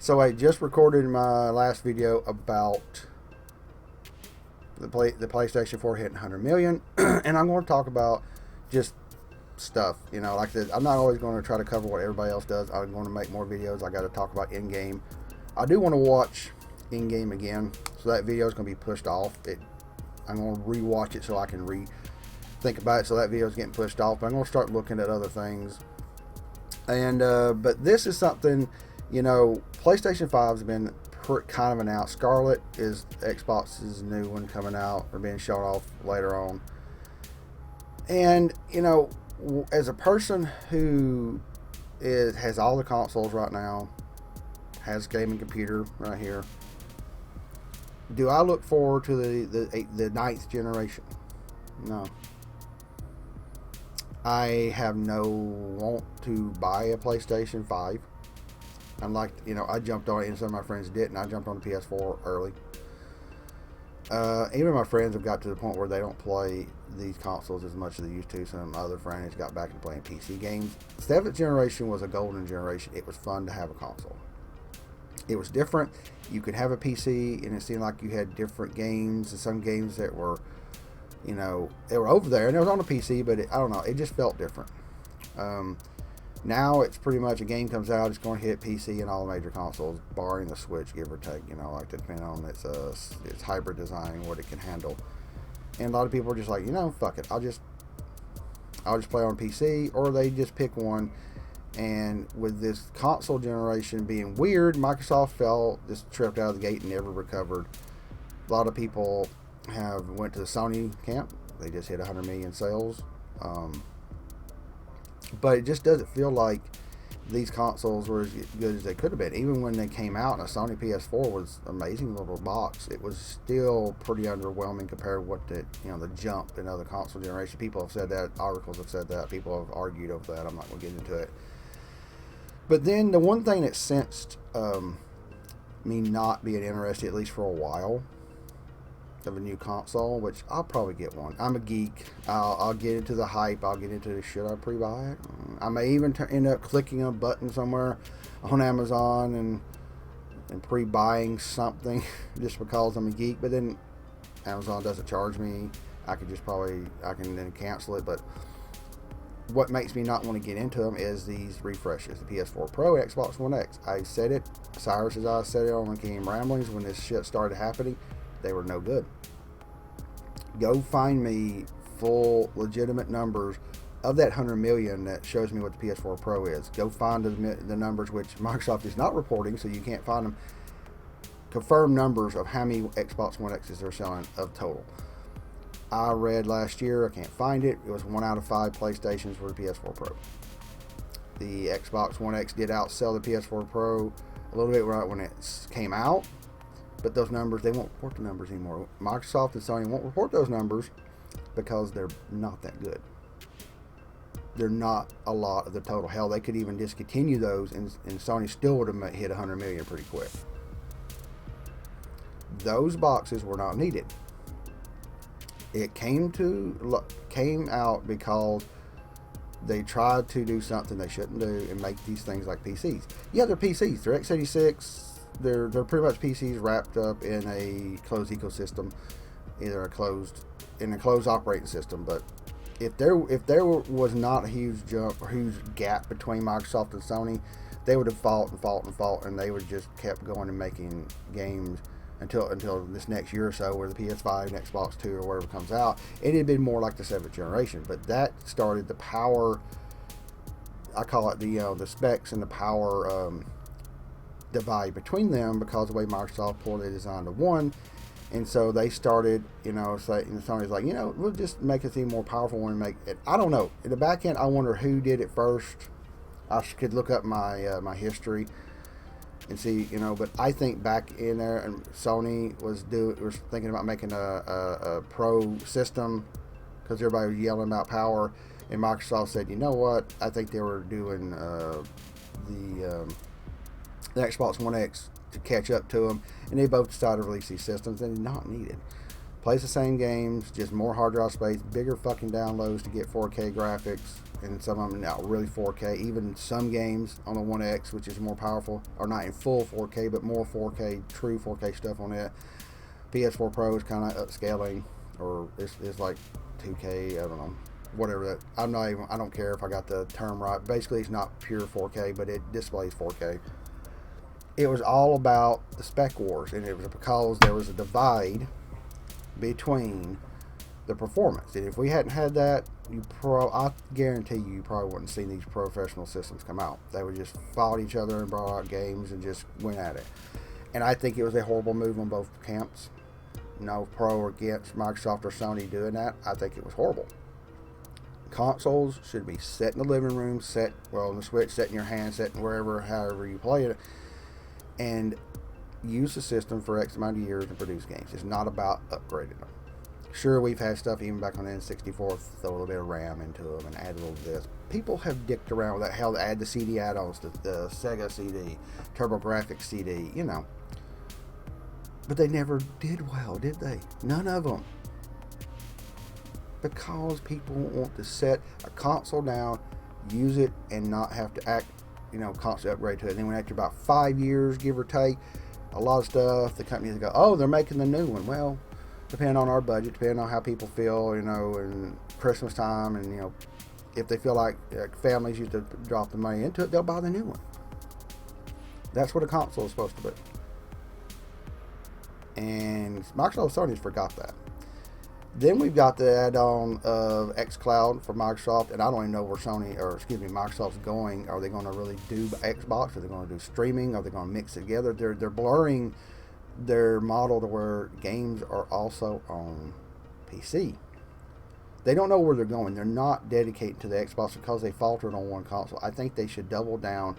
So I just recorded my last video about the PlayStation 4 hitting 100 million, and I'm going to talk about just stuff. Like this. I'm not always going to try to cover what everybody else does. I'm going to make more videos. I got to talk about in-game. I do want to watch in-game again, so that video is going to be pushed off. I'm going to re-watch it so I can think about it. So that video is getting pushed off. But I'm going to start looking at other things. And but this is something. PlayStation 5 has been kind of announced. Scarlett is Xbox's new one coming out or being shown off later on. And, as a person who has all the consoles right now, has a gaming computer right here, do I look forward to the ninth generation? No. I have no want to buy a PlayStation 5. Unlike, I jumped on it and some of my friends didn't. I jumped on the PS4 early. Even my friends have got to the point where they don't play these consoles as much as they used to. Some other friends got back into playing PC games. 7th generation was a golden generation. It was fun to have a console. It was different. You could have a PC and it seemed like you had different games. And some games that were, they were over there and it was on a PC, but I don't know. It just felt different. Now it's pretty much a game comes out, it's going to hit PC and all the major consoles, barring the Switch, give or take. Like depending on its hybrid design and what it can handle. And a lot of people are just like, fuck it, I'll just play on PC, or they just pick one. And with this console generation being weird, Microsoft just tripped out of the gate and never recovered. A lot of people went to the Sony camp. They just hit 100 million sales. But it just doesn't feel like these consoles were as good as they could have been. Even when they came out, and a Sony PS4 was an amazing little box, it was still pretty underwhelming compared to what the jump in other console generation. People have said that, articles have said that, people have argued over that. I'm not going to get into it. But then the one thing that sensed me not being interested, at least for a while, of a new console, which I'll probably get one. I'm a geek. I'll get into the hype. I'll get into should I pre-buy it? I may even end up clicking a button somewhere on Amazon and pre-buying something just because I'm a geek. But then Amazon doesn't charge me. I can then cancel it. But what makes me not want to get into them is these refreshes. The PS4 Pro, Xbox One X. I said it. Cyrus as I said it on the Game Ramblings when this shit started happening. They were no good. Go find me full legitimate numbers of that 100 million that shows me what the PS4 Pro is. Go find the numbers, which Microsoft is not reporting, so you can't find them. Confirmed numbers of how many Xbox One X's they're selling of total. I read last year, I can't find it. It was 1 out of 5 PlayStations for the PS4 Pro. The Xbox One X did outsell the PS4 Pro a little bit right when it came out. But those numbers, they won't report the numbers anymore. Microsoft and Sony won't report those numbers because they're not that good. They're not a lot of the total. Hell, they could even discontinue those and Sony still would have hit 100 million pretty quick. Those boxes were not needed. It came out because they tried to do something they shouldn't do and make these things like PCs. Yeah, they're PCs. They're x86. They're pretty much PCs wrapped up in a closed ecosystem, either a closed operating system. But if there was not a huge gap between Microsoft and Sony, they would have fought, and they would just kept going and making games until this next year or so, where the PS5 and Xbox 2 or whatever comes out. It had been more like the 7th generation, but that started the power. I call it the specs and the power. Divide between them because of the way Microsoft poorly designed the one, and so they started, Sony's like, we'll just make it seem more powerful one and make it. I don't know. In the back end, I wonder who did it first. I could look up my history and see, but I think back in there, and Sony was thinking about making a pro system because everybody was yelling about power, and Microsoft said, you know what? I think they were doing the Xbox One X to catch up to them, and they both decided to release these systems. They're not needed. Plays the same games, just more hard drive space, bigger fucking downloads to get 4K graphics, and some of them now really 4K. Even some games on the One X, which is more powerful, are not in full 4K, but more 4K, true 4K stuff on it. PS4 Pro is kind of upscaling, or it's like 2K, I don't know, whatever that. I don't care if I got the term right. Basically, it's not pure 4K, but it displays 4K. It was all about the spec wars, and it was because there was a divide between the performance. And if we hadn't had that, I guarantee you probably wouldn't see these professional systems come out. They would just fought each other and brought out games and just went at it. And I think it was a horrible move on both camps. No pro or against Microsoft or Sony doing that. I think it was horrible. Consoles should be set in the living room, on the Switch, set in your hand, set wherever, however you play it, and use the system for X amount of years and produce games. It's not about upgrading them. Sure, we've had stuff even back on the N64, throw a little bit of RAM into them and add a little of this. People have dicked around with that, hell, to add the CD add-ons, the Sega CD, TurboGrafx CD, you know. But they never did well, did they? None of them. Because people want to set a console down, use it, and not have to constantly upgrade to it. And then when after about 5 years, give or take, a lot of stuff, the companies go, oh, they're making the new one. Well, depending on our budget, depending on how people feel, and Christmas time, and, if they feel like families used to drop the money into it, they'll buy the new one. That's what a console is supposed to be. And Microsoft and Sony's forgot that. Then we've got the add-on of xCloud for Microsoft, and I don't even know where Microsoft's going. Are they going to really do Xbox? Are they going to do streaming? Are they going to mix it together? They're blurring their model to where games are also on PC. They don't know where they're going. They're not dedicated to the Xbox because they faltered on one console. I think they should double down,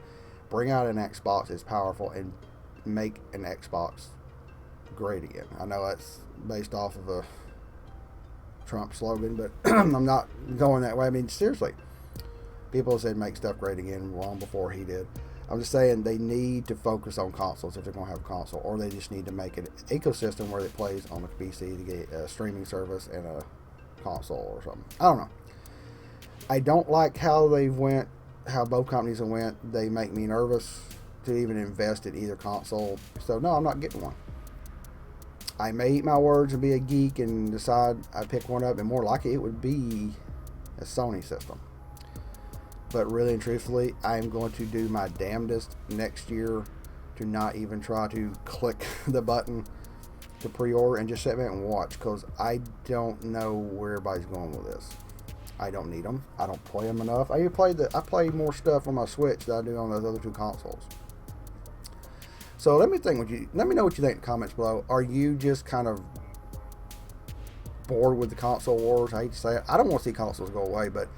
bring out an Xbox that's powerful, and make an Xbox great again. I know that's based off of a Trump slogan, but I'm not going that way. I mean, seriously, people said make stuff great again long before he did. I'm just saying they need to focus on consoles if they're going to have a console, or they just need to make an ecosystem where it plays on the PC to get a streaming service and a console or something. I don't know. I don't like how both companies went. They make me nervous to even invest in either console. So no, I'm not getting one. I may eat my words and be a geek and decide I pick one up, and more likely it would be a Sony system. But really and truthfully, I am going to do my damnedest next year to not even try to click the button to pre-order and just sit back and watch, because I don't know where everybody's going with this. I don't need them. I don't play them enough. I play more stuff on my Switch than I do on those other two consoles. So let me know what you think in the comments below. Are you just kind of bored with the console wars? I hate to say it. I don't want to see consoles go away, but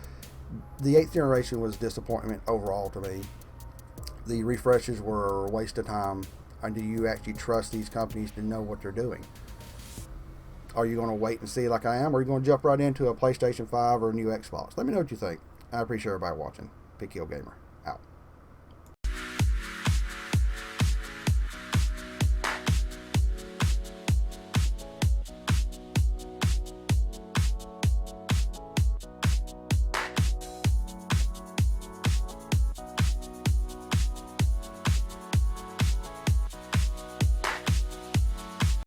the 8th generation was disappointment overall to me. The refreshes were a waste of time. And do you actually trust these companies to know what they're doing? Are you going to wait and see like I am, or are you going to jump right into a PlayStation 5 or a new Xbox? Let me know what you think. I appreciate everybody watching. PKO Gamer, out.